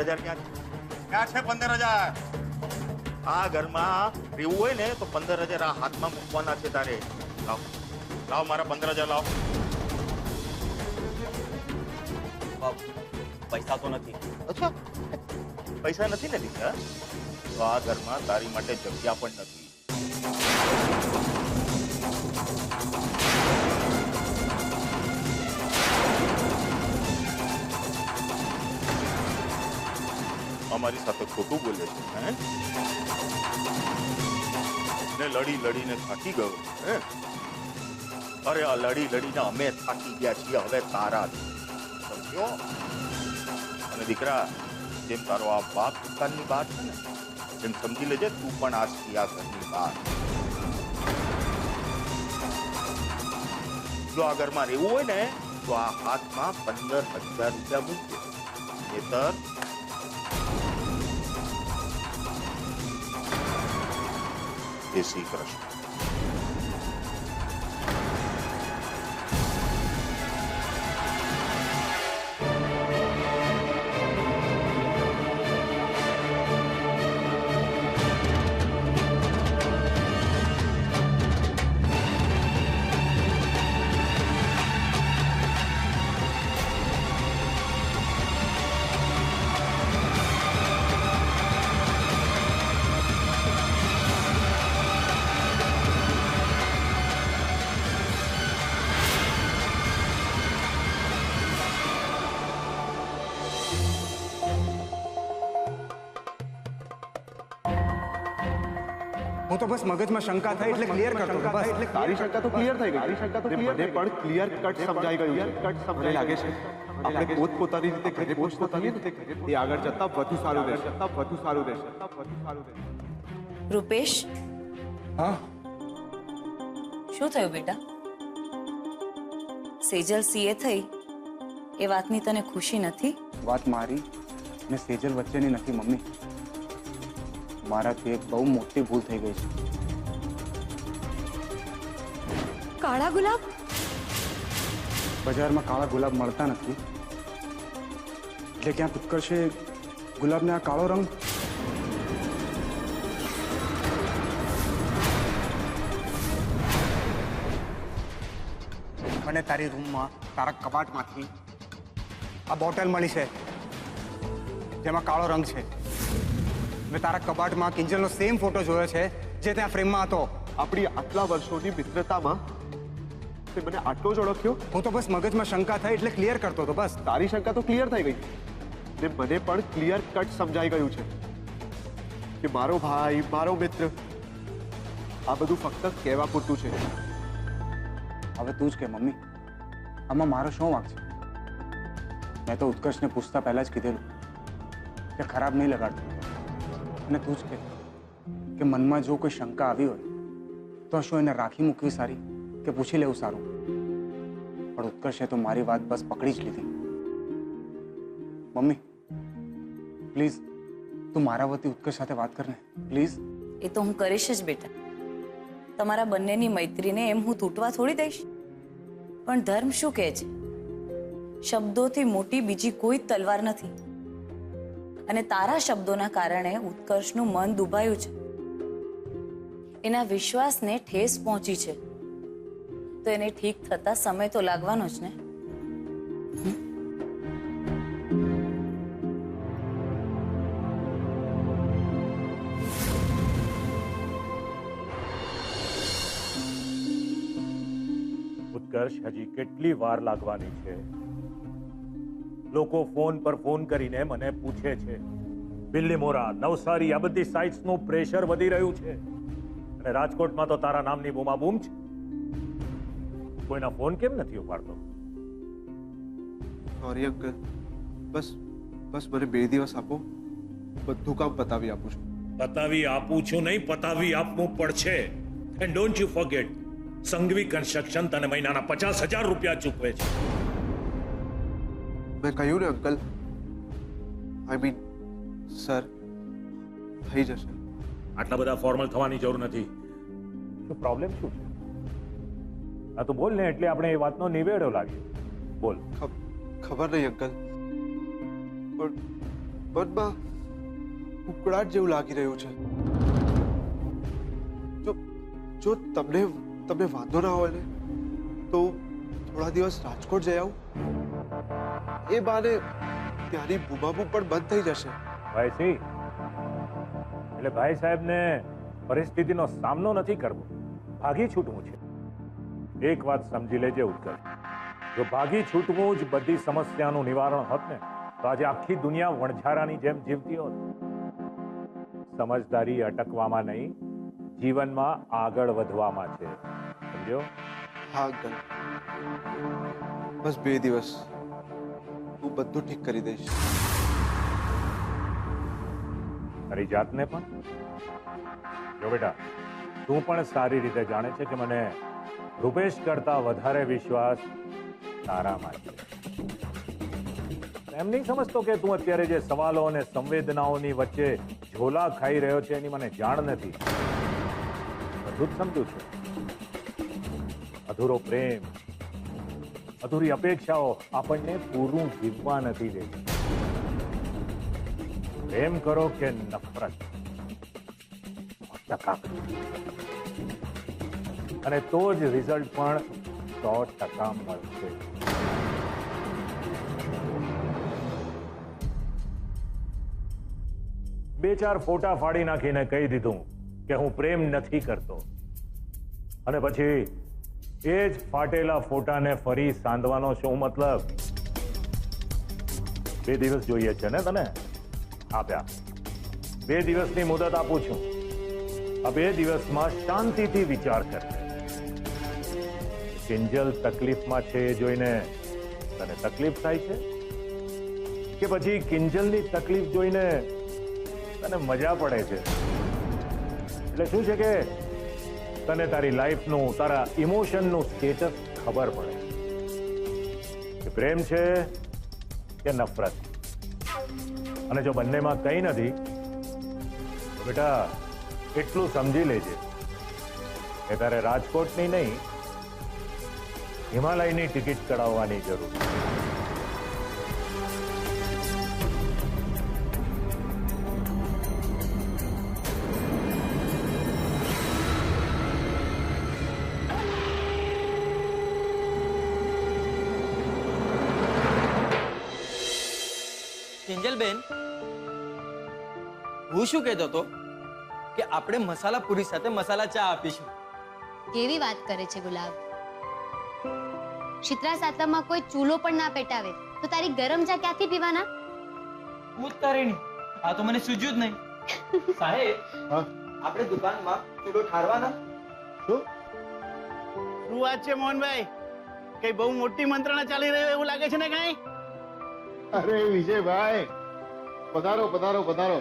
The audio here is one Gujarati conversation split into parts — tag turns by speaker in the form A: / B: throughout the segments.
A: 15,000 ક્યાં છે 15,000? આ ઘરમાં રહેવું હોય ને તો 15,000 આ હાથમાં મૂકવાના છે તારે. લાવ લાવ મારા 15,000 લાવ.
B: પૈસા તો નથી.
A: અચ્છા, પૈસા નથી ને દીકરા? તો આ ઘરમાં તારી માટે જગ્યા પણ નથી. અમારી સાથે ખોટું બોલે છે હે? ને લડી લડીને થાકી ગયો હે? અરે આ લડી લડીને અમે થાકી ગયા છીએ, હવે તારા સમજ્યો? અને દીકરા, જેમ તારો આ બાપ દુકાનની બહાર છે ને, એમ સમજી લેજે તું પણ આજથી આ ઘરની બહાર. જો આ ઘરમાં રહેવું હોય ને તો આ હાથમાં 15,000 રૂપિયા મૂકજે. નહીંતર જય શ્રી કૃષ્ણ.
C: હું તો બસ મગજમાં શંકા થઈ એટલે ક્લિયર કરતો હતો બસ. એટલે
D: તારી શંકા તો ક્લિયર થઈ ગઈ. મને પણ ક્લિયર કટ સમજાઈ ગયું છે. મને લાગે છે આપણે પોતપોતાની રીતે ઘરે પહોંચતા થઈએ ને એ આગળ જતા વધુ સારું રહેશે.
E: રૂપેશ,
C: હા
E: શું થયું બેટા? સેજલ સીએ થઈ એ વાતની તને ખુશી નથી?
C: વાત મારી ને સેજલ વચ્ચેની નથી મમ્મી. મારાથી એક બહુ મોટી ભૂલ થઈ ગઈ છે.
E: કાળા ગુલાબ?
C: બજારમાં કાળા ગુલાબ મળતા નથી એટલે ક્યાંક ઉત્કર્ષે ગુલાબને આ કાળો રંગ. મને તારી રૂમમાં તારા કબાટમાંથી આ બોટલ મળી છે જેમાં કાળો રંગ છે. મેં તારા કબાટમાં કિંજલનો સેમ ફોટો જોયો છે જે ત્યાં ફ્રેમમાં હતો.
D: આપણી આટલા વર્ષોની મિત્રતામાં તે મને આટલો જ ઓળખ્યો?
C: હું તો બસ મગજમાં શંકા થઈ એટલે ક્લિયર કરતો હતો બસ.
D: તારી શંકા તો ક્લિયર થઈ ગઈ ને મને પણ ક્લિયર કટ સમજાઈ ગયું છે કે મારો ભાઈ, મારો મિત્ર, આ બધું ફક્ત કહેવા પૂરતું છે.
C: હવે તું જ કે મમ્મી, આમાં મારો શું વાંક છે? મેં તો ઉત્કર્ષને પૂછતા પહેલા જ કીધેલું કે ખરાબ નહીં લગાડતો. અને તું જ કે મનમાં જો કોઈ શંકા આવી હોય તો શું એને રાખી મૂકવી સારી કે પૂછી લેવું સારું? પણ ઉત્કર્ષે તો મારી વાત બસ પકડી જ લીધી. મમ્મી પ્લીઝ તું મારા વતી ઉત્કર્ષ સાથે વાત કર ને પ્લીઝ.
E: એ તો હું કરીશ જ બેટા. તમારા બંનેની મૈત્રીને એમ હું તૂટવા થોડી દઈશ. પણ ધર્મ શું કહે છે? શબ્દોથી મોટી બીજી કોઈ તલવાર નથી. અને તારા શબ્દોના કારણે ઉત્કર્ષનું મન દુભાયું છે. એના વિશ્વાસને ઠેસ પહોંચી છે તો એને ઠીક થતા સમય તો લાગવાનો જ ને.
F: ઉત્કર્ષ, હજી કેટલી વાર લાગવાની છે? લોકો ફોન પર ફોન કરીને મને પૂછે છે. બિલ્લીમોરા, નવસારી, આ બધી સાઇટ્સનું પ્રેશર વધી રહ્યું છે અને રાજકોટમાં તો તારા નામની બૂમાબૂમ છે. કોઈના ફોન કેમ નથી ઉપાડતો?
D: સોરી અંકલ, બસ મને 2 દિવસ આપો, બધું કામ પતાવી આપું છું.
F: પતાવી આપું છું નહીં, પતાવી આપવું પડશે. And don't you forget, Sanghvi construction તને મહિનાના 50,000 રૂપિયા ચૂકવે છે.
D: મેં કહ્યું ને અંકલ, આઈ મીન સર, થઈ જશે.
F: આટલા બધા ફોર્મલ થવાની જરૂર નથી. શું પ્રોબ્લેમ શું છે? હા તો બોલ ને, એટલે આપણે એ વાતનો નિવેડો લાવીએ. બોલ.
D: ખબર નહીં અંકલ, પણ મનમાં ઉકળાટ જેવું લાગી રહ્યું છે. જો તમને વાંધો ના હોય ને તો થોડા દિવસ રાજકોટ જઈ આવું. એ બાને ત્યાંની બૂમાબૂમ પણ બંધ થઈ જશે.
F: ભાઈ સી એટલે ભાઈ સાહેબને પરિસ્થિતિનો સામનો નથી કરવો, ભાગી છૂટવું છે. એક વાત સમજી લેજે ઉત્કર્ષ, જો ભાગી છૂટવું જ બધી સમસ્યાનું નિવારણ હોત ને તો આજે આખી દુનિયા વણઝારાની જેમ જીવતી હોત. સમજદારી અટકવામાં નહીં, જીવનમાં આગળ વધવામાં છે, સમજ્યો?
D: હા અંકલ, બસ 2 દિવસ હું બધું ઠીક કરી દઈશ.
F: તારી જાતને પણ જો બેટા, તું પણ સારી રીતે જાણે છે કે મને રૂપેશ કરતા વધારે વિશ્વાસ તારામાં છે. એમ નહીં સમજતો કે તું અત્યારે જે સવાલો અને સંવેદનાઓની વચ્ચે ઝોલા ખાઈ રહ્યો છે એની મને જાણ નથી. બધું જ સમજુ છું. અધૂરો પ્રેમ, અધૂરી અપેક્ષાઓ આપણને પૂરું જીવવા નથી દેતી. પ્રેમ કરો કે નફરત, અને તો જ રિઝલ્ટ પણ 100% મળશે. બે ચાર ફોટા ફાડી નાખીને કહી દીધું કે હું પ્રેમ નથી કરતો, અને પછી એ જ ફાટેલા ફોટાને ફરી સાંધવાનો શું મતલબ? 2 દિવસ જોઈએ છે ને તને? આપ્યા. 2 દિવસની મુદત આપું છું. આ 2 દિવસમાં શાંતિથી વિચાર કરજે. કિંજલ તકલીફમાં છે એ જોઈને તને તકલીફ થાય છે કે પછી કિંજલની તકલીફ જોઈને તને મજા પડે છે? એટલે શું છે કે તને તારી લાઈફનું, તારા ઇમોશનનું સ્ટેટસ ખબર પડે કે પ્રેમ છે કે નફરત. અને જો બંનેમાં કંઈ નથી તો બેટા એટલું સમજી લેજે કે તારે રાજકોટની નહીં, હિમાલયની ટિકિટ કઢાવવાની જરૂર છે.
B: કિંજલબેન, હું શું કહેતો હતો કે આપણે મસાલા પૂરી સાથે મસાલા ચા આપીશું.
G: કેવી વાત કરે છે ગુલાબ? શીતળા સાતમમાં કોઈ ચૂલો પણ ના પેટાવે તો તારી ગરમ ચા ક્યાંથી પીવાના?
B: ઉતારીની આ તો મને સૂઝ્યું જ નહીં. સાહેબ, આપણે દુકાનમાં ચૂલો ઠારવાના.
D: શું
H: વાત છે મોહનભાઈ? કઈ બહુ મોટી મંત્રણા ચાલી રહી એવું લાગે છે ને કઈ?
I: અરે વિજયભાઈ, પધારો પધારો પધારો.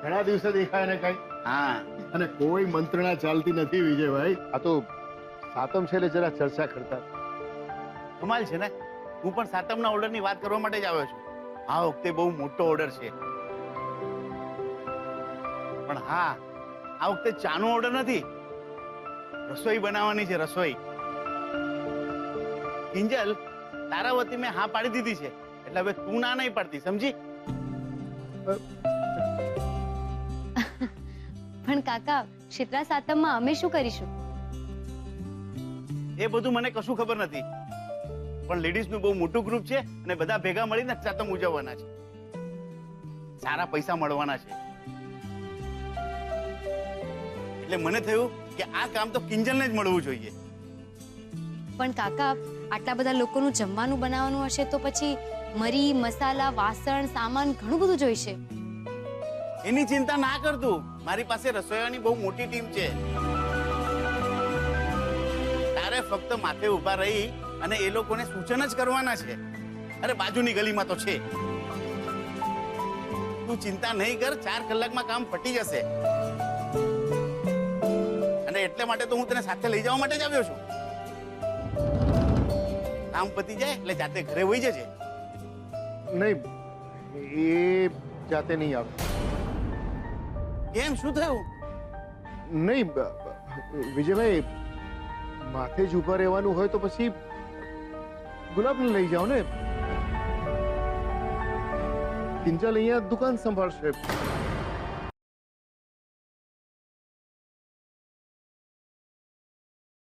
I: ઘણા દિવસે દેખાય ને કઈ.
H: હા,
I: અને કોઈ મંત્રણા ચાલતી નથી વિજયભાઈ. આ તો સાતમ છે એટલે જરા ચર્ચા કરતા.
H: કમાલ છે ને. હું પણ સાતમના ઓર્ડરની વાત કરવા માટે જ આવ્યો છું. આ વખતે બહુ મોટો ઓર્ડર છે. પણ હા, આ વખતે ચાનો ઓર્ડર નથી, રસોઈ બનાવવાની છે. રસોઈ. કિંજલ, તારા વતી મેં હા પાડી દીધી છે, એટલે હવે તું ના નહીં પડતી, સમજી?
G: પણ કાકા, શીતળા સાતમમાં અમે શું કરીશું?
H: એ બધું મને કશું ખબર નથી, પણ લેડીઝનું બહુ મોટું ગ્રુપ છે અને બધા ભેગા મળીને સાતમ ઉજવવાના છે. સારા પૈસા મળવાના છે. એટલે મને થયું કે આ કામ તો કિંજલને જ મળવું જોઈએ.
G: પણ કાકા, આટલા બધા લોકોનું જમવાનું બનાવવાનું હશે તો પછી મરી, મસાલા, વાસણ, સામાન ઘણું બધું જોઈશે.
H: એની ચિંતા ના કરતું, મારી પાસે રસોઈયાની બહુ મોટી ટીમ છે. તારે ફક્ત માથે ઊભા રહી અને એ લોકોને સૂચન જ કરવાના છે. અરે બાજુની ગલીમાં તો છે. તું ચિંતા નહીં કર, 4 કલાકમાં કામ પતી જશે. અને એટલે માટે તો હું તને સાથે લઈ જવા માટે જ આવ્યો છું. કામ પતી જાય એટલે જાતે ઘરે વહી જજે.
I: નહીં, એ જાતે નહીં આવે.
H: કેમ, શું થયું?
I: નહીં વિજયભાઈ, માથે જ ઉભા રહેવાનું હોય તો પછી ગુલાબને લઈ જાઓ ને. કિંજલ અહીંયા દુકાન સંભાળશે